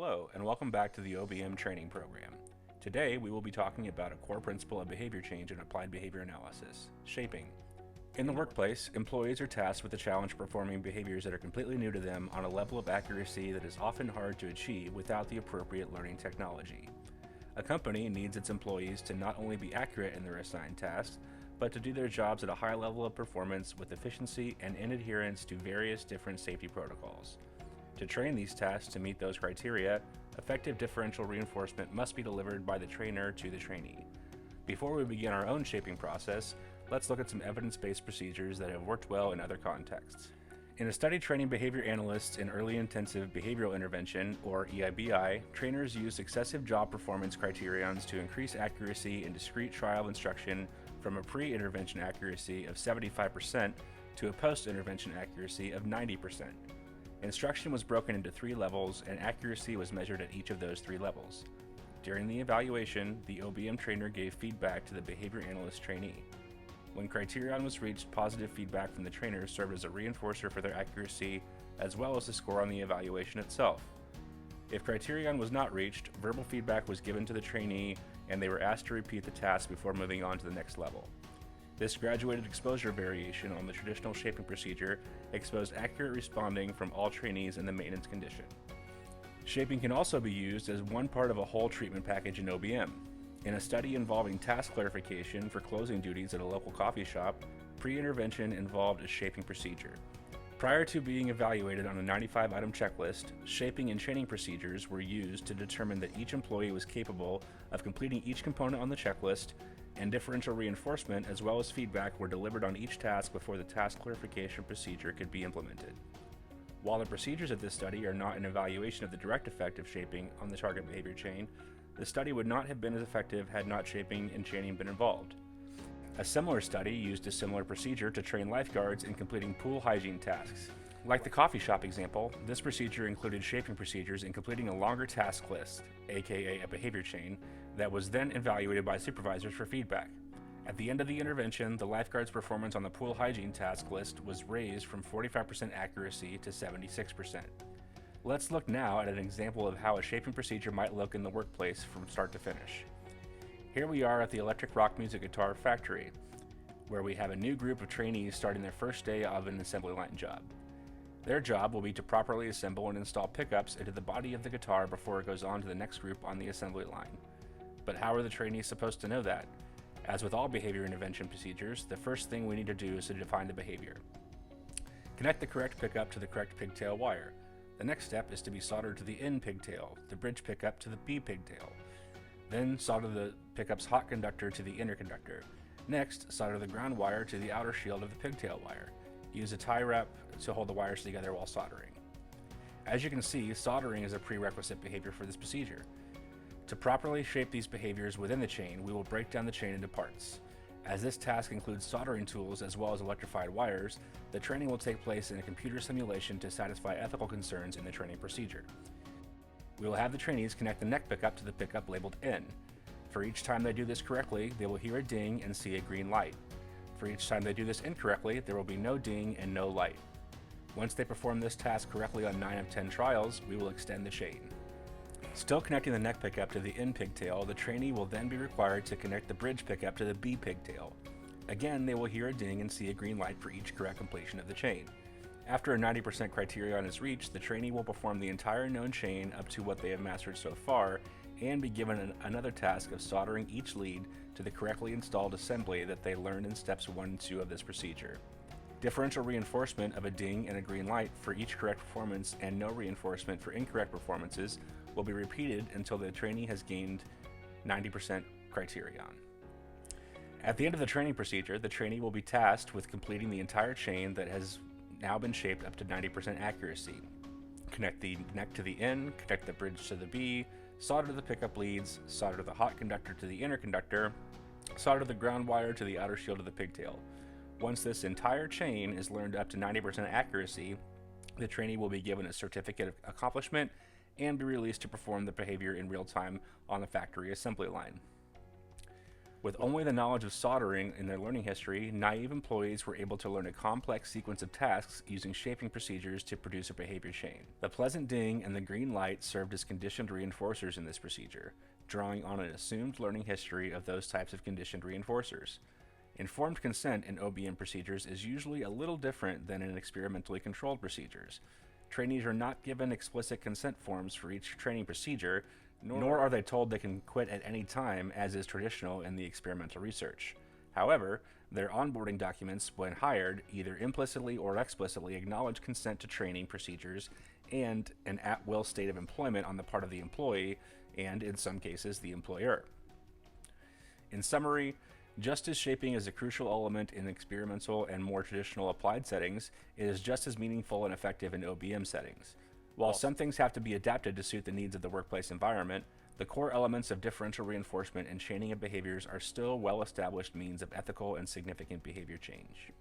Hello, and welcome back to the OBM training program. Today, we will be talking about a core principle of behavior change and applied behavior analysis, shaping. In the workplace, employees are tasked with the challenge of performing behaviors that are completely new to them on a level of accuracy that is often hard to achieve without the appropriate learning technology. A company needs its employees to not only be accurate in their assigned tasks, but to do their jobs at a high level of performance with efficiency and in adherence to various different safety protocols. To train these tasks to meet those criteria, effective differential reinforcement must be delivered by the trainer to the trainee. Before we begin our own shaping process, let's look at some evidence-based procedures that have worked well in other contexts. In a study training behavior analysts in early intensive behavioral intervention, or EIBI, trainers use successive job performance criterions to increase accuracy in discrete trial instruction from a pre-intervention accuracy of 75% to a post-intervention accuracy of 90%. Instruction was broken into 3 levels, and accuracy was measured at each of those 3 levels. During the evaluation, the OBM trainer gave feedback to the behavior analyst trainee. When criterion was reached, positive feedback from the trainer served as a reinforcer for their accuracy, as well as the score on the evaluation itself. If criterion was not reached, verbal feedback was given to the trainee, and they were asked to repeat the task before moving on to the next level. This graduated exposure variation on the traditional shaping procedure exposed accurate responding from all trainees in the maintenance condition. Shaping can also be used as one part of a whole treatment package in OBM. In a study involving task clarification for closing duties at a local coffee shop, pre-intervention involved a shaping procedure. Prior to being evaluated on a 95-item checklist, shaping and training procedures were used to determine that each employee was capable of completing each component on the checklist, and differential reinforcement as well as feedback were delivered on each task before the task clarification procedure could be implemented. While the procedures of this study are not an evaluation of the direct effect of shaping on the target behavior chain, the study would not have been as effective had not shaping and chaining been involved. A similar study used a similar procedure to train lifeguards in completing pool hygiene tasks. Like the coffee shop example, this procedure included shaping procedures in completing a longer task list, aka a behavior chain, that was then evaluated by supervisors for feedback. At the end of the intervention, the lifeguard's performance on the pool hygiene task list was raised from 45% accuracy to 76%. Let's look now at an example of how a shaping procedure might look in the workplace from start to finish. Here we are at the Electric Rock Music Guitar Factory, where we have a new group of trainees starting their first day of an assembly line job. Their job will be to properly assemble and install pickups into the body of the guitar before it goes on to the next group on the assembly line. But how are the trainees supposed to know that? As with all behavior intervention procedures, the first thing we need to do is to define the behavior. Connect the correct pickup to the correct pigtail wire. The next step is to be soldered to the N pigtail, the bridge pickup to the B pigtail. Then solder the pickup's hot conductor to the inner conductor. Next, solder the ground wire to the outer shield of the pigtail wire. Use a tie wrap to hold the wires together while soldering. As you can see, soldering is a prerequisite behavior for this procedure. To properly shape these behaviors within the chain, we will break down the chain into parts. As this task includes soldering tools as well as electrified wires, the training will take place in a computer simulation to satisfy ethical concerns in the training procedure. We will have the trainees connect the neck pickup to the pickup labeled N. For each time they do this correctly, they will hear a ding and see a green light. For each time they do this incorrectly, there will be no ding and no light. Once they perform this task correctly on 9 of 10 trials, we will extend the chain. Still connecting the neck pickup to the N pigtail, the trainee will then be required to connect the bridge pickup to the B pigtail. Again, they will hear a ding and see a green light for each correct completion of the chain. After a 90% criterion is reached, the trainee will perform the entire known chain up to what they have mastered so far and be given another task of soldering each lead to the correctly installed assembly that they learned in steps 1 and 2 of this procedure. Differential reinforcement of a ding and a green light for each correct performance and no reinforcement for incorrect performances will be repeated until the trainee has gained 90% criterion. At the end of the training procedure, the trainee will be tasked with completing the entire chain that has now been shaped up to 90% accuracy. Connect the neck to the N, connect the bridge to the B, solder the pickup leads, solder the hot conductor to the inner conductor, solder the ground wire to the outer shield of the pigtail. Once this entire chain is learned up to 90% accuracy, the trainee will be given a certificate of accomplishment and be released to perform the behavior in real time on the factory assembly line. With only the knowledge of soldering in their learning history, naive employees were able to learn a complex sequence of tasks using shaping procedures to produce a behavior chain. The pleasant ding and the green light served as conditioned reinforcers in this procedure, drawing on an assumed learning history of those types of conditioned reinforcers. Informed consent in OBM procedures is usually a little different than in experimentally controlled procedures. Trainees are not given explicit consent forms for each training procedure, nor are they told they can quit at any time, as is traditional in the experimental research. However, their onboarding documents, when hired, either implicitly or explicitly acknowledge consent to training procedures and an at-will state of employment on the part of the employee and, in some cases, the employer. In summary, just as shaping is a crucial element in experimental and more traditional applied settings, it is just as meaningful and effective in OBM settings. While some things have to be adapted to suit the needs of the workplace environment, the core elements of differential reinforcement and chaining of behaviors are still well-established means of ethical and significant behavior change.